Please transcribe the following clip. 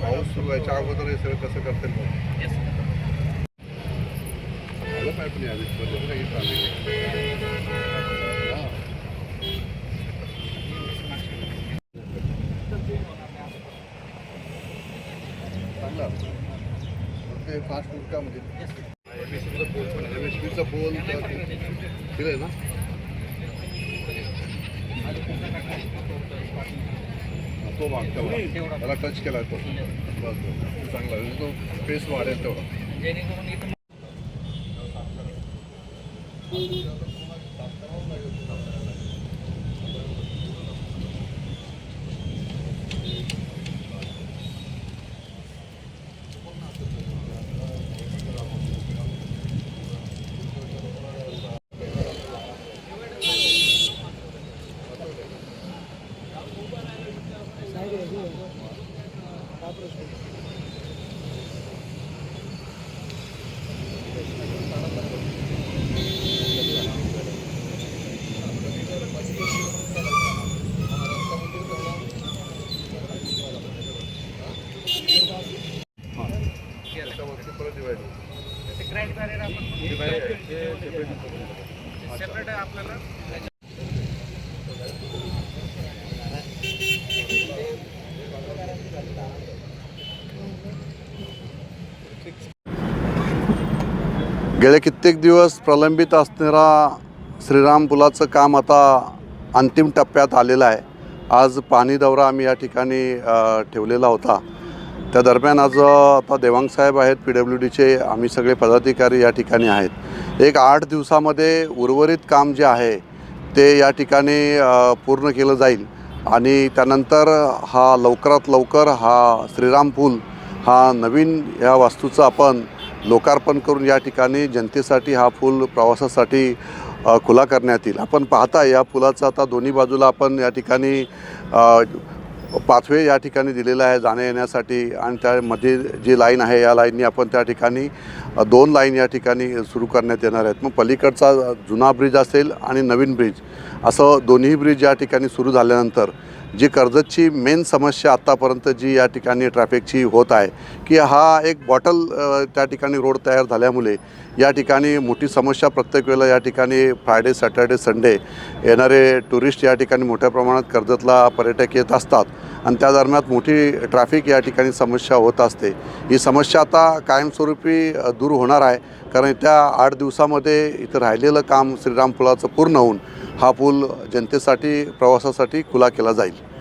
पाऊस सुरू व्हायच्या अगोदर हे सगळं कसं करतील मग आलं पाहिजे पण आधीच चांगला ते फास्ट फूड का म्हणजे MSPचा पोल दिलंय ना तो मागता त्याला टच केला तो बस चांगला तो पेस वाढेल तेवढा गेले कित्येक दिवस प्रलंबित असणारा श्रीराम पुलाचं काम आता अंतिम टप्प्यात आलेलं आहे। आज पाणी दौरा आम्ही या ठिकाणी ठेवलेला होता। त्या दरम्यान आज आता देवांग साहेब आहेत PWDचे, आम्ही सगळे पदाधिकारी या ठिकाणी आहेत। एक 8 दिवसामध्ये उर्वरित काम जे आहे ते या ठिकाणी पूर्ण केलं जाईल आणि त्यानंतर हा लवकरात लवकर हा श्रीराम पूल हा नवीन या वास्तूचं आपण लोकार्पण करून या ठिकाणी जनतेसाठी हा पूल प्रवासासाठी खुला करण्यात येईल। आपण पाहता या पुलाचा आता दोन्ही बाजूला आपण या ठिकाणी पाथवे या ठिकाणी दिलेला आहे जाण्या येण्यासाठी आणि त्यामध्ये जी लाईन आहे या लाईननी आपण त्या ठिकाणी 2 लाईन या ठिकाणी सुरू करण्यात येणार आहेत। मग पलीकडचा जुना ब्रिज असेल आणि नवीन ब्रिज असं दोन्ही ब्रिज या ठिकाणी सुरू झाल्यानंतर जी कर्जतची मेन समस्या आत्तापर्यंत जी या ठिकाणी ट्रॅफिकची होत आहे की हा एक बॉटल त्या ठिकाणी रोड तयार झाल्यामुळे या ठिकाणी मोठी समस्या प्रत्येक वेळेला या ठिकाणी फ्रायडे सॅटर्डे संडे येणारे टुरिस्ट या ठिकाणी मोठ्या प्रमाणात कर्जतला पर्यटक येत असतात आणि त्या दरम्यान मोठी ट्रॅफिक या ठिकाणी समस्या होत असते। ही समस्या आता कायमस्वरूपी दूर होणार आहे कारण त्या 8 दिवसामध्ये इथं राहिलेलं काम श्रीराम पुलाचं पूर्ण होऊन हा पूल जनतेसाठी प्रवासासाठी खुला केला जाईल।